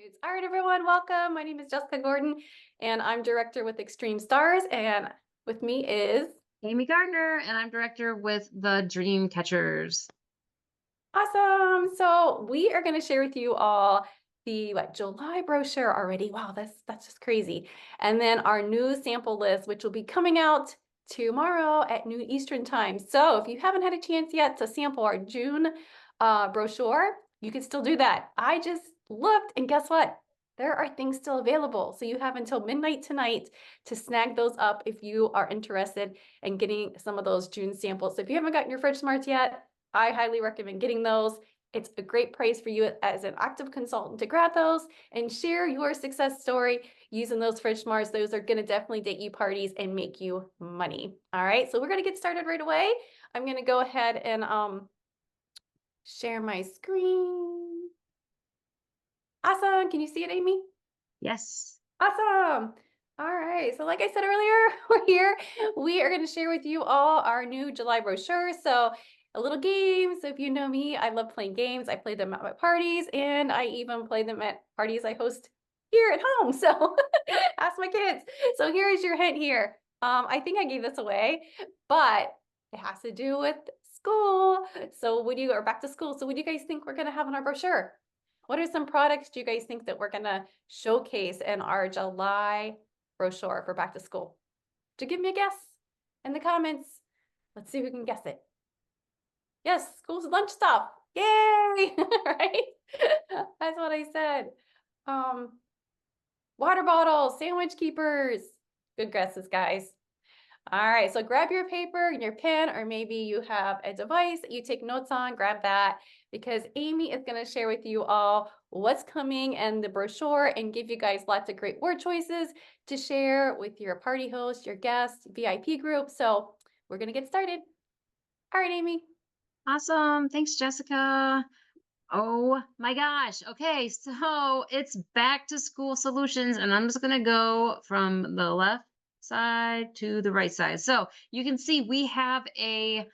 All right, everyone, welcome. My name is Jessica Gordon, and I'm director with Extreme Stars, and with me is Amy Gardner, and I'm director with the Dream Catchers. awesome. So we are going to share with you all the July brochure already. Wow, that's just crazy. And then our new sample list, which will be coming out tomorrow at noon Eastern time. So if you haven't had a chance yet to sample our June brochure, you can still do that. I just looked, and guess what? There are things still available. So you have until midnight tonight to snag those up if you are interested in getting some of those June samples. So if you haven't gotten your Fridge Smarts yet, I highly recommend getting those. It's a great price for you as an active consultant to grab those and share your success story using those Fridge Smarts. Those are going to definitely get you parties and make you money. All right, so we're going to get started right away. I'm going to go ahead and share my screen. Awesome. Can you see it, Amy? Yes. Awesome. All right. So like I said earlier, we're here. We are going to share with you all our new July brochure. So a little game. So if you know me, I love playing games. I play them at my parties, and I even play them at parties I host here at home. So ask my kids. So here is your hint here. I think I gave this away, but it has to do with school. So or back to school. So what do you guys think we're going to have in our brochure? What are some products do you guys think that we're going to showcase in our July brochure for back to school? To give me a guess in the comments. Let's see who can guess it. Yes, school's lunch stuff. Yay! Right? That's what I said. Um, Water bottles, sandwich keepers. Good guesses, guys. All right, so grab your paper and your pen, or maybe you have a device that you take notes on, grab that, because Amy is going to share with you all what's coming in the brochure and give you guys lots of great word choices to share with your party host, your guests, VIP group. So we're going to get started. All right, Amy. Awesome. Thanks, Jessica. Oh my gosh. Okay, so it's back to school solutions, and I'm just going to go from the left side to the right side. So you can see we have a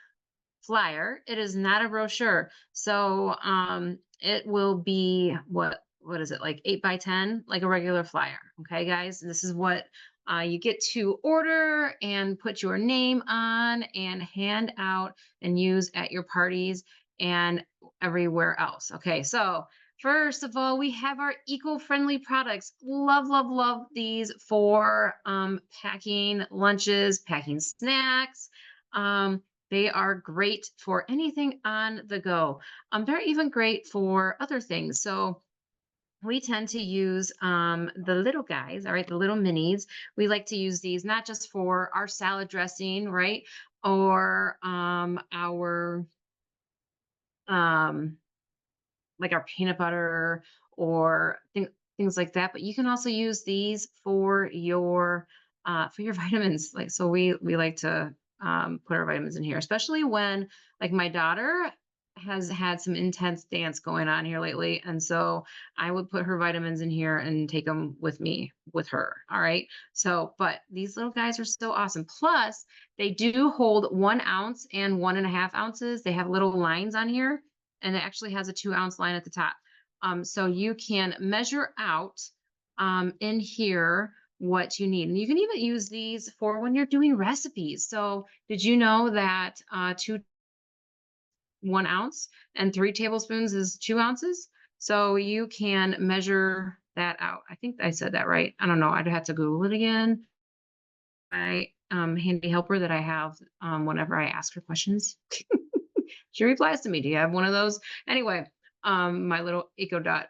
flyer. It is not a brochure. So it will be what is it, like 8 by 10, like a regular flyer. Okay, guys. And this is what you get to order and put your name on and hand out and use at your parties and everywhere else. Okay, so first of all, we have our eco-friendly products. Love, love, love these for packing lunches, packing snacks. They are great for anything on the go. They're even great for other things. So we tend to use the little guys, all right, the little minis. We like to use these not just for our salad dressing, right, or our um, like our peanut butter or things like that. But you can also use these for your vitamins. Like so, we like to put our vitamins in here, especially when like my daughter has had some intense dance going on here lately, and so I would put her vitamins in here and take them with me with her. All right. So, but these little guys are so awesome. Plus, they do hold 1 ounce and 1.5 ounces. They have little lines on here, and it actually has a 2 ounce line at the top. So you can measure out in here what you need. And you can even use these for when you're doing recipes. So did you know that 1 ounce and 3 tablespoons is 2 ounces? So you can measure that out. I think I said that right. I don't know. I'd have to Google it again. My handy helper that I have whenever I ask her questions. She replies to me. Do you have one of those? Anyway, my little Eco Dot.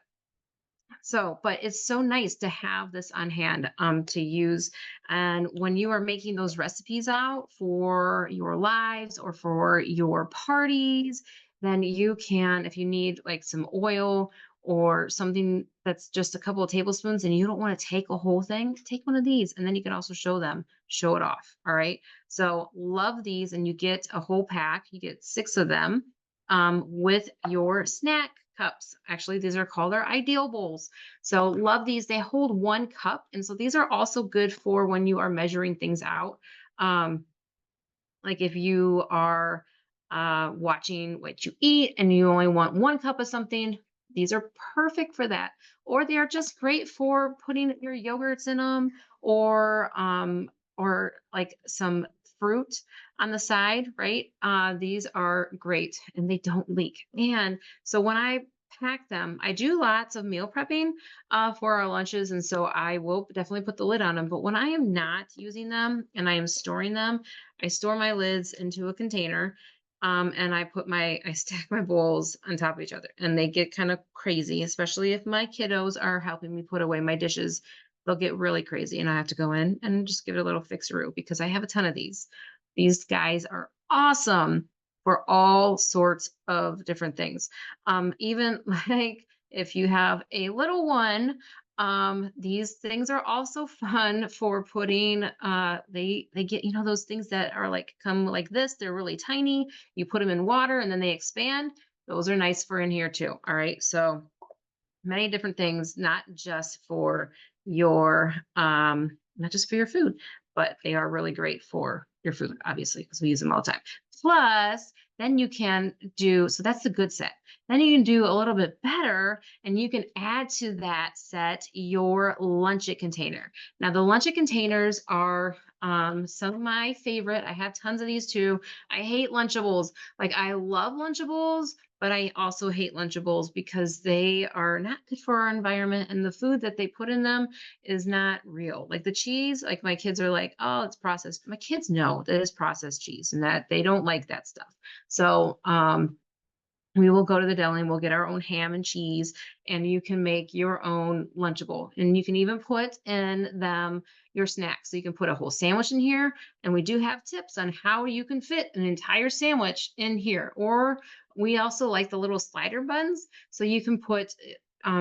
So, but it's so nice to have this on hand to use. And when you are making those recipes out for your lives or for your parties, then you can, if you need like some oil or something that's just a couple of tablespoons and you don't want to take a whole thing, take one of these and then you can also show them, show it off. All right. So, love these, and you get a whole pack, you get 6 of them with your snack cups. Actually, these are called our ideal bowls. So love these. They hold 1 cup. And so these are also good for when you are measuring things out. Um, like if you are watching what you eat and you only want 1 cup of something, these are perfect for that. or they are just great for putting your yogurts in them, or like some fruit on the side, right? These are great and they don't leak. And so when I pack them, I do lots of meal prepping for our lunches, and so I will definitely put the lid on them. But when I am not using them and I am storing them, I store my lids into a container, and I stack my bowls on top of each other, and they get kind of crazy, especially if my kiddos are helping me put away my dishes. They'll get really crazy, and I have to go in and just give it a little fixeroo because I have a ton of these. These guys are awesome for all sorts of different things. Even like if you have a little one, these things are also fun for putting they get, those things that are like come like this, they're really tiny. You put them in water and then they expand. Those are nice for in here too. All right. So many different things, not just for your food, but they are really great for your food, obviously, because we use them all the time. Plus, then you can do, so that's the good set. Then you can do a little bit better and you can add to that set your lunch-it container. Now, the lunch-it containers are some of my favorite. I have tons of these too. I hate Lunchables. Like, I love Lunchables, but I also hate Lunchables because they are not good for our environment and the food that they put in them is not real. Like the cheese, like my kids are like, "Oh, it's processed." My kids know that it's processed cheese and that they don't like that stuff. So, we will go to the deli and we'll get our own ham and cheese, and you can make your own Lunchable, and you can even put in them your snacks. So you can put a whole sandwich in here, and we do have tips on how you can fit an entire sandwich in here. Or we also like the little slider buns, so you can put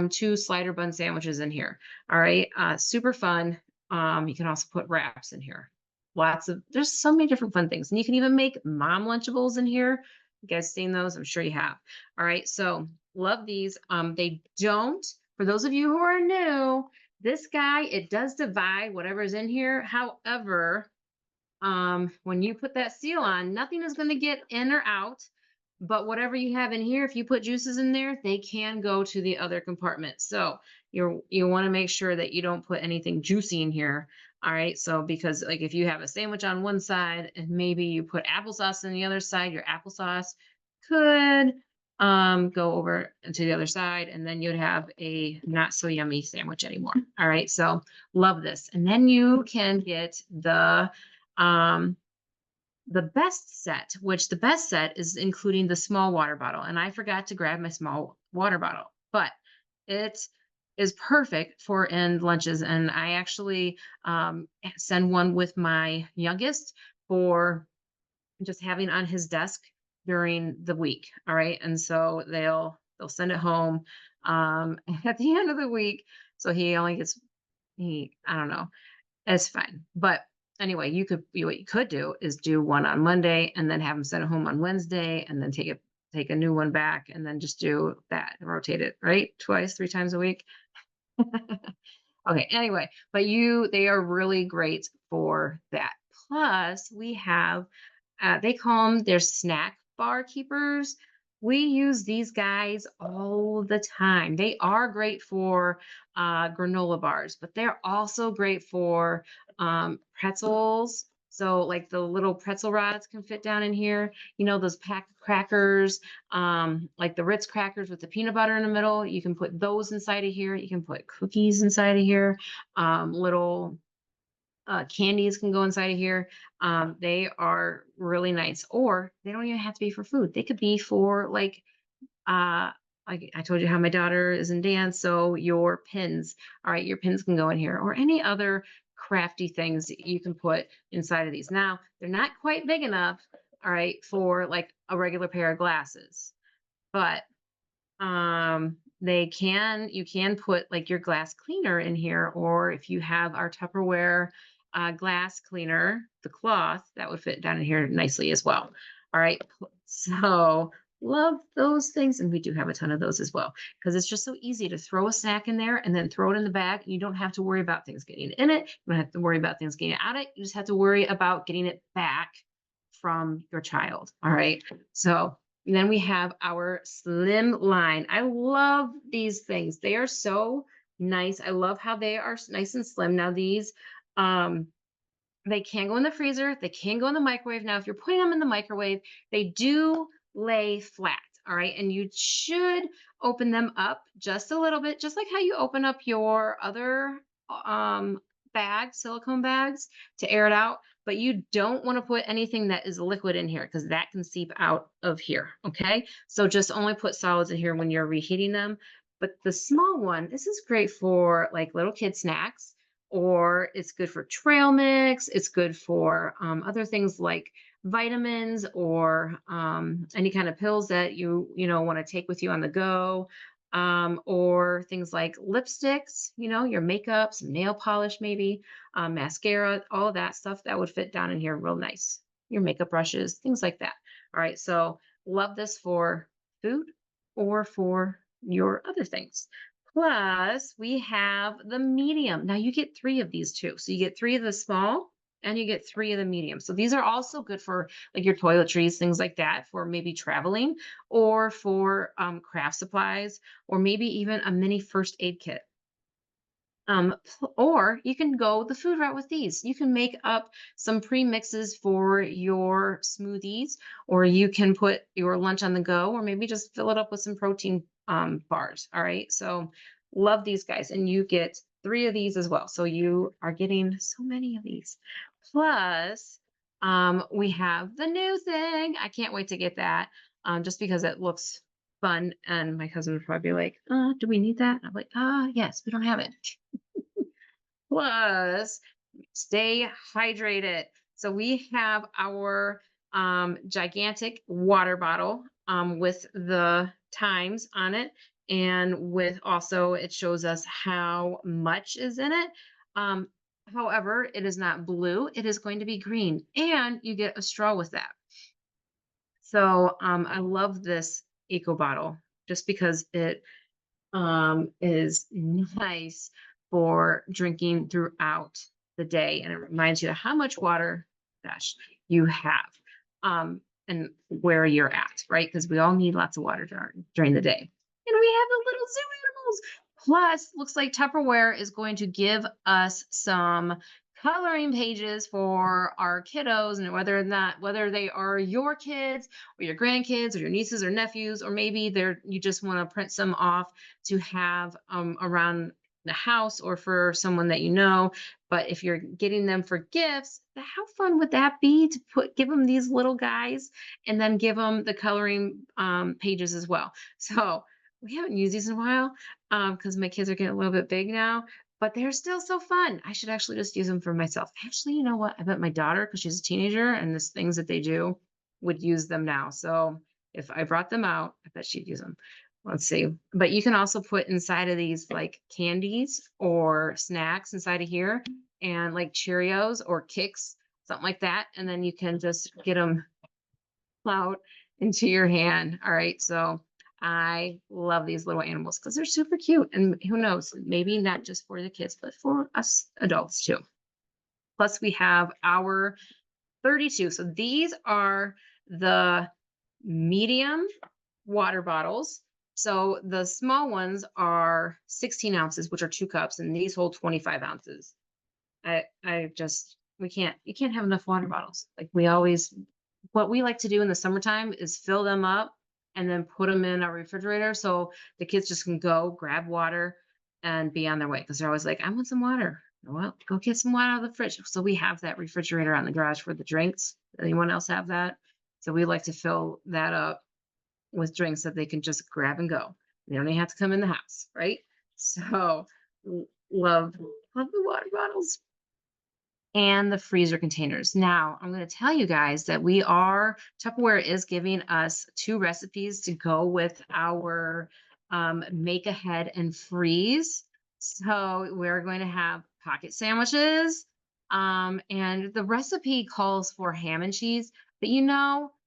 two slider bun sandwiches in here. All right, super fun. You can also put wraps in here. There's so many different fun things, and you can even make mom Lunchables in here. You guys seen those? I'm sure you have. All right, so love these. They don't, for those of you who are new, this guy, it does divide whatever's in here. However, when you put that seal on, nothing is going to get in or out. But whatever you have in here, if you put juices in there, they can go to the other compartment. So you want to make sure that you don't put anything juicy in here. All right. So because like if you have a sandwich on one side and maybe you put applesauce on the other side, your applesauce could go over to the other side, and then you'd have a not so yummy sandwich anymore. All right. So love this. And then you can get um the best set, which the best set is including the small water bottle. And I forgot to grab my small water bottle, but it is perfect for end lunches. And I actually send one with my youngest for just having on his desk during the week. All right. And so they'll send it home at the end of the week. So he only gets I don't know, it's fine. But anyway, what you could do is do one on Monday and then have them send it home on Wednesday and then take a new one back and then just do that and rotate it, right? Twice, three times a week. Okay, anyway, but they are really great for that. Plus, we have they call them their snack bar keepers. We use these guys all the time. They are great for granola bars, but they're also great for pretzels. So, like the little pretzel rods can fit down in here. Those pack crackers, like the Ritz crackers with the peanut butter in the middle. You can put those inside of here. You can put cookies inside of here. Little candies can go inside of here. They are really nice, or they don't even have to be for food. They could be for like I told you how my daughter is in dance, so your pins, all right, your pins can go in here, or any other crafty things that you can put inside of these. Now, they're not quite big enough, all right, for like a regular pair of glasses, but you can put like your glass cleaner in here, or if you have our Tupperware glass cleaner, the cloth that would fit down in here nicely as well. All right, so love those things, and we do have a ton of those as well because it's just so easy to throw a snack in there and then throw it in the bag. You don't have to worry about things getting in it. You don't have to worry about things getting out of it. You just have to worry about getting it back from your child. All right, so And then we have our slim line. I love these things. They are so nice. I love how they are nice and slim. Now these, um, they can go in the freezer. They can go in the microwave. Now, if you're putting them in the microwave, they do lay flat. All right. And you should open them up just a little bit, just like how you open up your other um, bags, silicone bags to air it out. But you don't want to put anything that is liquid in here because that can seep out of here. Okay. So just only put solids in here when you're reheating them. But the small one, this is great for like little kid snacks, or it's good for trail mix. It's good for other things like vitamins or any kind of pills that you want to take with you on the go, or things like lipsticks, your makeup, some nail polish, maybe mascara, all of that stuff that would fit down in here real nice. Your makeup brushes, things like that. All right, so love this for food or for your other things. Plus, we have the medium. Now you get three of these too. So you get three of the small and you get three of the medium. So these are also good for like your toiletries, things like that, for maybe traveling or for craft supplies, or maybe even a mini first aid kit. Or you can go the food route with these. You can make up some pre-mixes for your smoothies, or you can put your lunch on the go, or maybe just fill it up with some protein bars. All right. So love these guys. And you get three of these as well. So you are getting so many of these. Plus, we have the new thing. I can't wait to get that just because it looks fun. And my cousin would probably be like, do we need that? I'm like, yes, we don't have it. Plus, stay hydrated. So we have our gigantic water bottle with the times on it, and with also it shows us how much is in it. Um, However, it is not blue, it is going to be green, and you get a straw with that. So I love this eco bottle just because it is nice for drinking throughout the day. And it reminds you of how much water, gosh, you have and where you're at, right? Because we all need lots of water during the day. And we have the little zoo animals. Plus, looks like Tupperware is going to give us some coloring pages for our kiddos, and whether they are your kids or your grandkids or your nieces or nephews, or maybe you just want to print some off to have around the house or for someone that you know. But if you're getting them for gifts, how fun would that be to give them these little guys and then give them the coloring pages as well? So we haven't used these in a while because my kids are getting a little bit big now. But they're still so fun. I should actually just use them for myself. Actually, you know what? I bet my daughter, because she's a teenager and there's things that they do, would use them now. So if I brought them out, I bet she'd use them. Let's see. But you can also put inside of these like candies or snacks inside of here, and like Cheerios or Kicks, something like that. And then you can just get them out into your hand. All right. So I love these little animals because they're super cute. And who knows, maybe not just for the kids, but for us adults too. Plus, we have our 32. So these are the medium water bottles. So the small ones are 16 ounces, which are 2 cups, and these hold 25 ounces. I just, you can't have enough water bottles. Like what we like to do in the summertime is fill them up and then put them in our refrigerator so the kids just can go grab water and be on their way, because they're always like, I want some water. Well, go get some water out of the fridge. So we have that refrigerator on the garage for the drinks. Anyone else have that? So we like to fill that up with drinks that they can just grab and go. They don't even have to come in the house, right? So love the water bottles and the freezer containers. Now, I'm going to tell you guys that Tupperware is giving us 2 recipes to go with our make ahead and freeze. So we're going to have pocket sandwiches. And the recipe calls for ham and cheese, but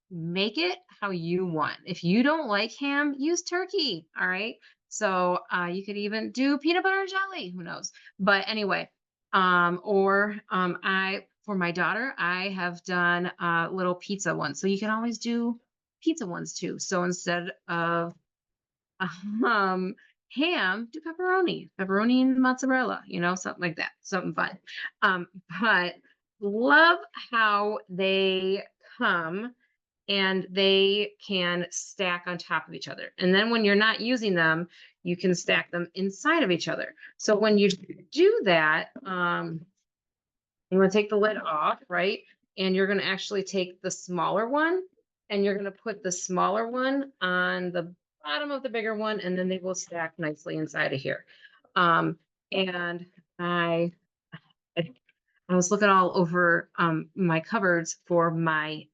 make it how you want. If you don't like ham, use turkey. All right. So you could even do peanut butter and jelly. Who knows? But anyway, I for my daughter, I have done little pizza ones. So you can always do pizza ones too. So instead of um, ham, do pepperoni and mozzarella, something like that, something fun. Um, but love how they come and they can stack on top of each other. And then when you're not using them, you can stack them inside of each other. So when you do that, you want to take the lid off, right? And you're going to actually take the smaller one and you're going to put the smaller one on the bottom of the bigger one, and then they will stack nicely inside of here. And I I was looking all over my cupboards for my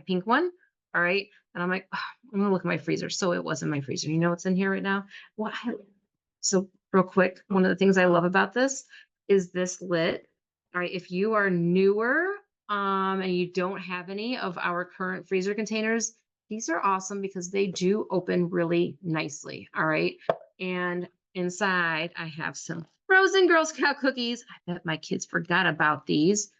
pink one. All right. And I'm like, "Ugh, I'm gonna look at my freezer." So it was in my freezer. You know what's in here right now? What so real quick, one of the things I love about this is this lid. All right. If you are newer and you don't have any of our current freezer containers, these are awesome because they do open really nicely. All right. And inside I have some frozen Girl Scout cookies. I bet my kids forgot about these.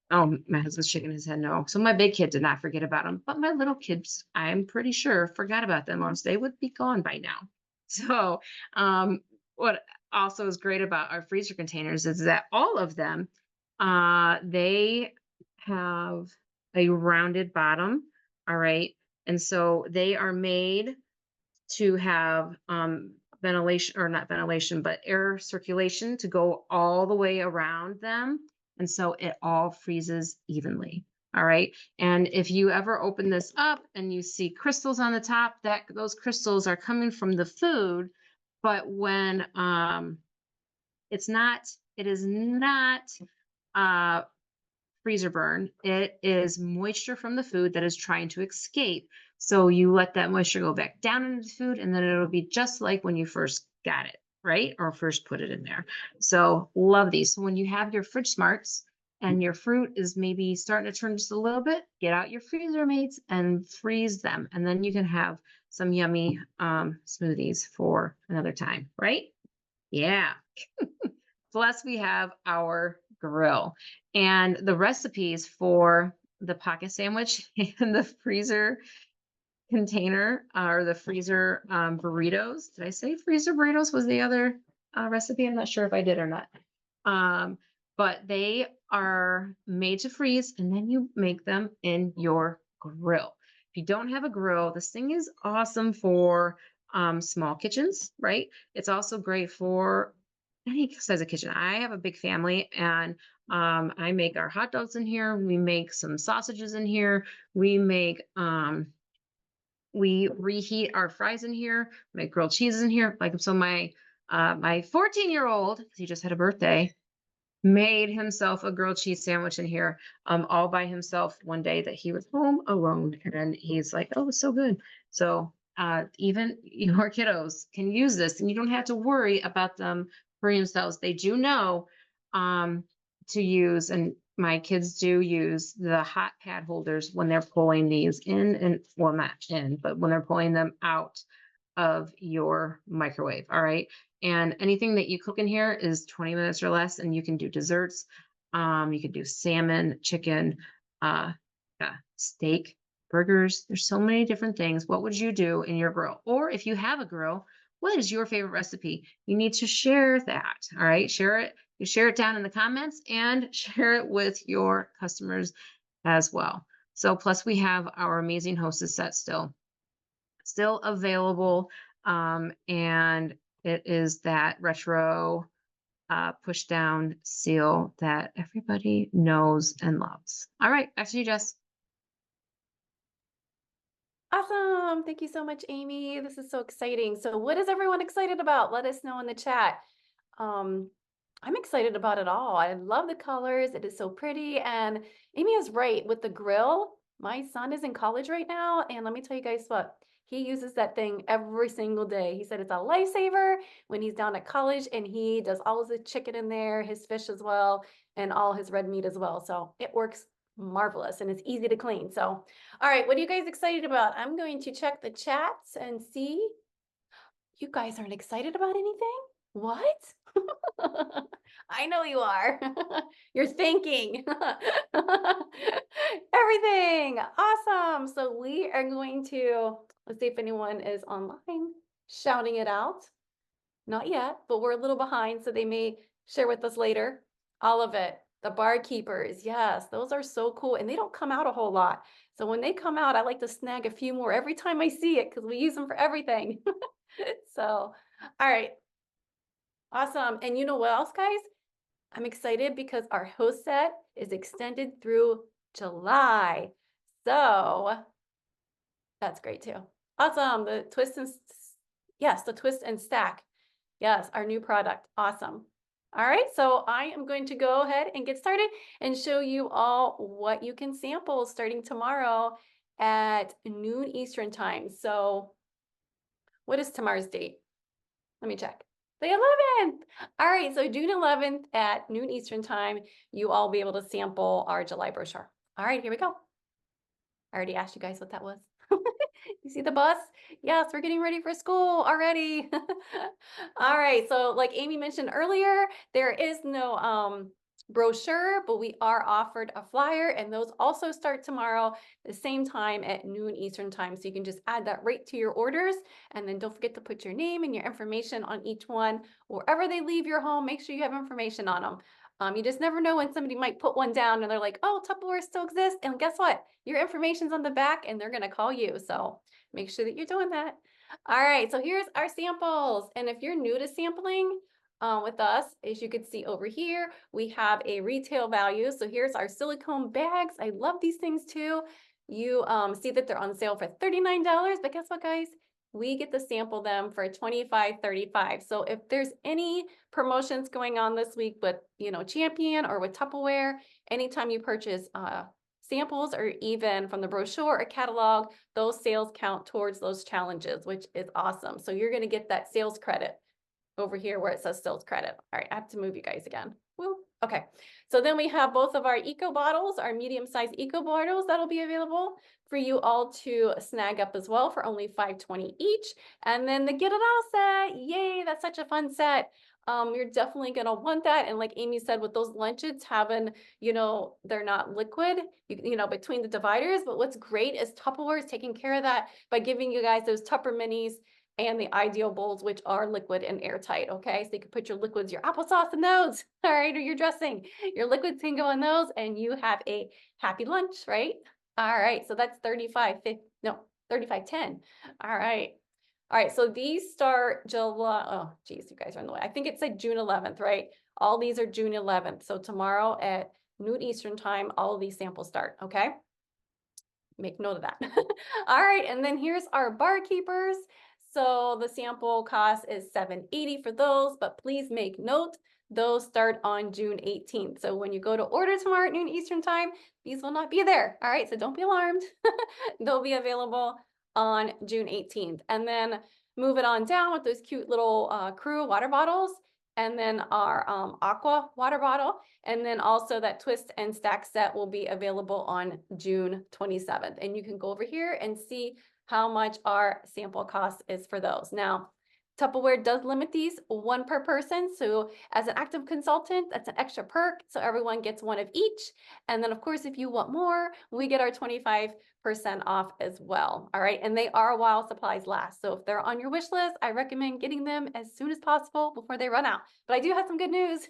Oh, my husband's shaking his head no. So my big kid did not forget about them, but my little kids, I'm pretty sure, forgot about them, or else they would be gone by now. So, what also is great about our freezer containers is that all of them, they have a rounded bottom. All right, and so they are made to have ventilation, or not ventilation, but air circulation to go all the way around them. And so it all freezes evenly. All right. And if you ever open this up and you see crystals on the top, that those crystals are coming from the food. But when it is not uh freezer burn. It is moisture from the food that is trying to escape. So you let that moisture go back down into the food, and then it'll be just like when you first got it, right? Or first put it in there. So love these. So when you have your fridge smarts and your fruit is maybe starting to turn just a little bit, get out your freezer mates and freeze them. And then you can have some yummy smoothies for another time, right? Yeah. Plus, we have our grill and the recipes for the pocket sandwich and the freezer container, or the freezer burritos. Did I say freezer burritos was the other recipe? I'm not sure if I did or not. But they are made to freeze, and then you make them in your grill. If you don't have a grill, this thing is awesome for small kitchens, right? It's also great for any size of kitchen. I have a big family, and I make our hot dogs in here. We make some sausages in here. We reheat our fries in here, make grilled cheeses in here. Like, so my 14-year-old, he just had a birthday, made himself a grilled cheese sandwich in here, all by himself one day that he was home alone. And he's like, "Oh, it's so good." So even your kiddos can use this, and you don't have to worry about them for themselves. They do know to use, and my kids do use the hot pad holders when they're pulling these in, and well, not in, but when they're pulling them out of your microwave. All right. And anything that you cook in here is 20 minutes or less, and you can do desserts. You can do salmon, chicken, uh, steak, burgers. There's so many different things. What would you do in your grill? Or if you have a grill, what is your favorite recipe? You need to share that. All right. Share it. You share it down in the comments and share it with your customers as well. So plus we have our amazing Hostess set still available. And it is that retro push down seal that everybody knows and loves. All right, back to you, Jess. Awesome. Thank you so much, Amy. This is so exciting. So what is everyone excited about? Let us know in the chat. Um, I'm excited about it all. I love the colors. It is so pretty. And Amy is right with the grill. My son is in college right now. And let me tell you guys what, he uses that thing every single day. He said it's a lifesaver when he's down at college, and he does all of the chicken in there, his fish as well, and all his red meat as well. So it works marvelous, and it's easy to clean. So, all right, what are you guys excited about? I'm going to check the chats and see. You guys aren't excited about anything? What? I know you are. You're thinking. everything. Awesome. So we are going to, let's see if anyone is online shouting it out. Not yet, but we're a little behind, so they may share with us later. All of it. The barkeepers, yes, those are so cool, and they don't come out a whole lot. So when they come out, I like to snag a few more every time I see it because we use them for everything. So, all right, awesome. And you know what else, guys? I'm excited because our host set is extended through July. So that's great too. Awesome. The twist and yes, the twist and stack. Yes, our new product. Awesome. All right, so I am going to go ahead and get started and show you all what you can sample starting tomorrow at noon Eastern time. So what is tomorrow's date? Let me check. The 11th. All right, so June 11th at noon Eastern time, you all be able to sample our July brochure. All right, here we go. I already asked you guys what that was. You see the bus? Yes, we're getting ready for school already. All right, so like Amy mentioned earlier, there is no brochure, but we are offered a flyer, and those also start tomorrow the same time at noon Eastern time. So you can just add that right to your orders, and then don't forget to put your name and your information on each one. Wherever they leave your home, make sure you have information on them. You just never know when somebody might put one down and they're like, oh, Tupperware still exists. And guess what? Your information's on the back and they're going to call you. So make sure that you're doing that. All right, so here's our samples. And if you're new to sampling with us, as you can see over here, we have a retail value. So here's our silicone bags. I love these things too. You see that they're on sale for $39, but guess what, guys? We get to sample them for $25.35. So if there's any promotions going on this week with, Champion or with Tupperware, anytime you purchase samples or even from the brochure or catalog, those sales count towards those challenges, which is awesome. So you're going to get that sales credit over here where it says sales credit. All right, I have to move you guys again. Woo. Okay, so then we have both of our eco bottles, our medium-sized eco bottles that'll be available for you all to snag up as well for only $5.20 each. And then the Get It All set, yay, that's such a fun set. You're definitely gonna want that. And like Amy said, with those lunches having, they're not liquid, between the dividers, but what's great is Tupperware is taking care of that by giving you guys those Tupper minis and the ideal bowls, which are liquid and airtight, okay? So you can put your liquids, your applesauce in those, all right, or your dressing. Your liquids can go in those and you have a happy lunch, right? All right, so that's 35.10. All right. All right, so these start July, oh, geez, you guys are in the way. I think it said June 11th, right? All these are June 11th. So tomorrow at noon Eastern time, all of these samples start, okay? Make note of that. All right, and then here's our barkeepers. So the sample cost is $7.80 for those, but please make note, those start on June 18th. So when you go to order tomorrow at noon Eastern time, these will not be there. All right, so don't be alarmed. They'll be available on June 18th. And then move it on down with those cute little Crew water bottles, and then our Aqua water bottle. And then also that twist and stack set will be available on June 27th. And you can go over here and see how much our sample cost is for those. Now, Tupperware does limit these one per person. So as an active consultant, that's an extra perk. So everyone gets one of each. And then of course, if you want more, we get our 25% off as well. All right. And they are while supplies last. So if they're on your wish list, I recommend getting them as soon as possible before they run out. But I do have some good news.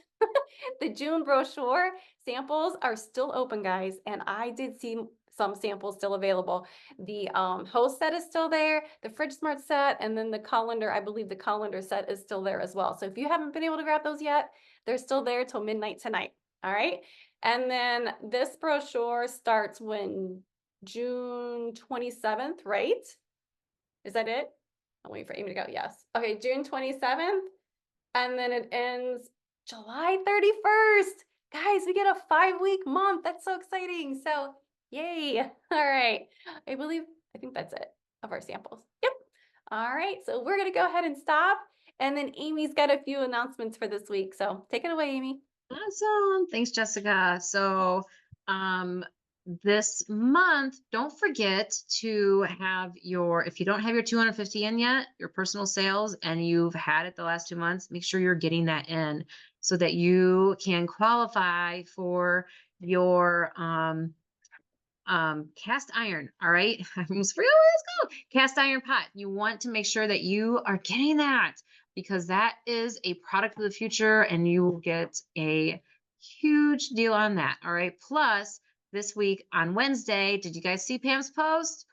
The June brochure samples are still open, guys. And I did see some samples still available. The host set is still there, the Fridge Smart set, and then the colander, I believe the colander set is still there as well. So if you haven't been able to grab those yet, they're still there till midnight tonight. All right. And then this brochure starts when June 27th, right? Is that it? I'm waiting for Amy to go. Yes. Okay, June 27th. And then it ends July 31st. Guys, we get a 5-week month. That's so exciting. So yay. All right. I think that's it of our samples. Yep. All right. So we're going to go ahead and stop. And then Amy's got a few announcements for this week. So take it away, Amy. Awesome. Thanks, Jessica. So, this month, don't forget to have if you don't have your 250 in yet, your personal sales, and you've had it the last 2 months, make sure you're getting that in so that you can qualify for your, cast iron. All right. I almost forgot what it's called. Cast iron pot. You want to make sure that you are getting that because that is a product of the future and you will get a huge deal on that. All right. Plus, this week on Wednesday, did you guys see Pam's post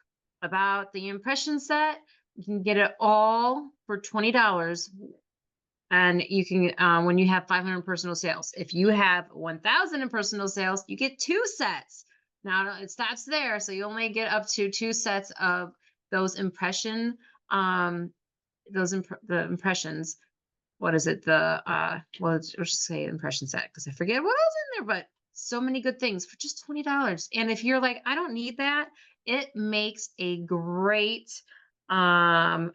about the impression set? You can get it all for $20 and you can when you have 500 personal sales. If you have 1,000 in personal sales, you get 2 sets. Now it stops there, so you only get up to 2 sets of those impression um the impressions. What is it? The well, let's just say impression set because I forget what else in there, but so many good things for just $20. And if you're like, I don't need that, it makes a great um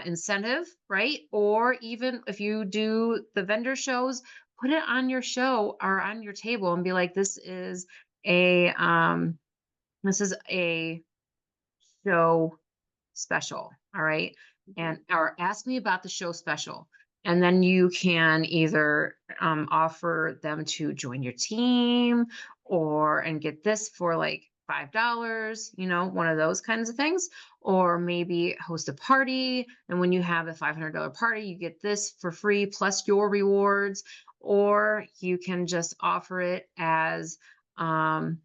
incentive, right? Or even if you do the vendor shows, put it on your show or on your table and be like, a this is a show special. All right. Mhm. And or ask me about the show special. And then you can either offer them to join your team or and get this for like $5, one of those kinds of things. Or maybe host a party. And when you have a $500 party, you get this for free plus your rewards. Or you can just offer it as um,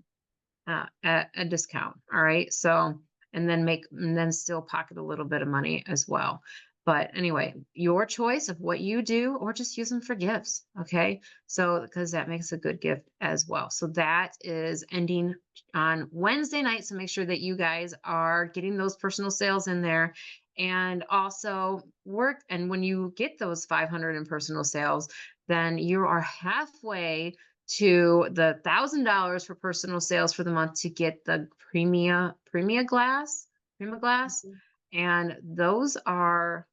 a discount. All right. So, and then still pocket a little bit of money as well. But anyway, your choice of what you do, or just use them for gifts. Okay. So, because that makes a good gift as well. So, that is ending on Wednesday night. So, make sure that you guys are getting those personal sales in there and also work. And when you get those 500 in personal sales, then you are halfway to the $1,000 for personal sales for the month to get the Prima glass, Mhm. and those are,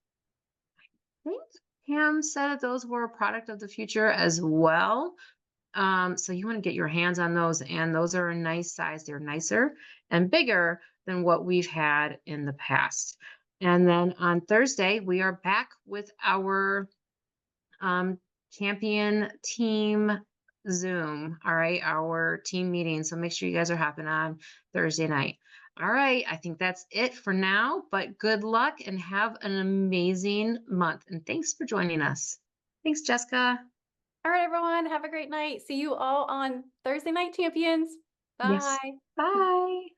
I think Pam said that those were a product of the future as well. So you want to get your hands on those, and those are a nice size. They're nicer and bigger than what we've had in the past. And then on Thursday, we are back with our um, champion team Zoom. All right, our team meeting. So make sure you guys are hopping on Thursday night. All right, I think that's it for now, but good luck and have an amazing month. And thanks for joining us. Thanks, Jessica. All right, everyone. Have a great night. See you all on Thursday Night Champions. Yes. Bye. Bye.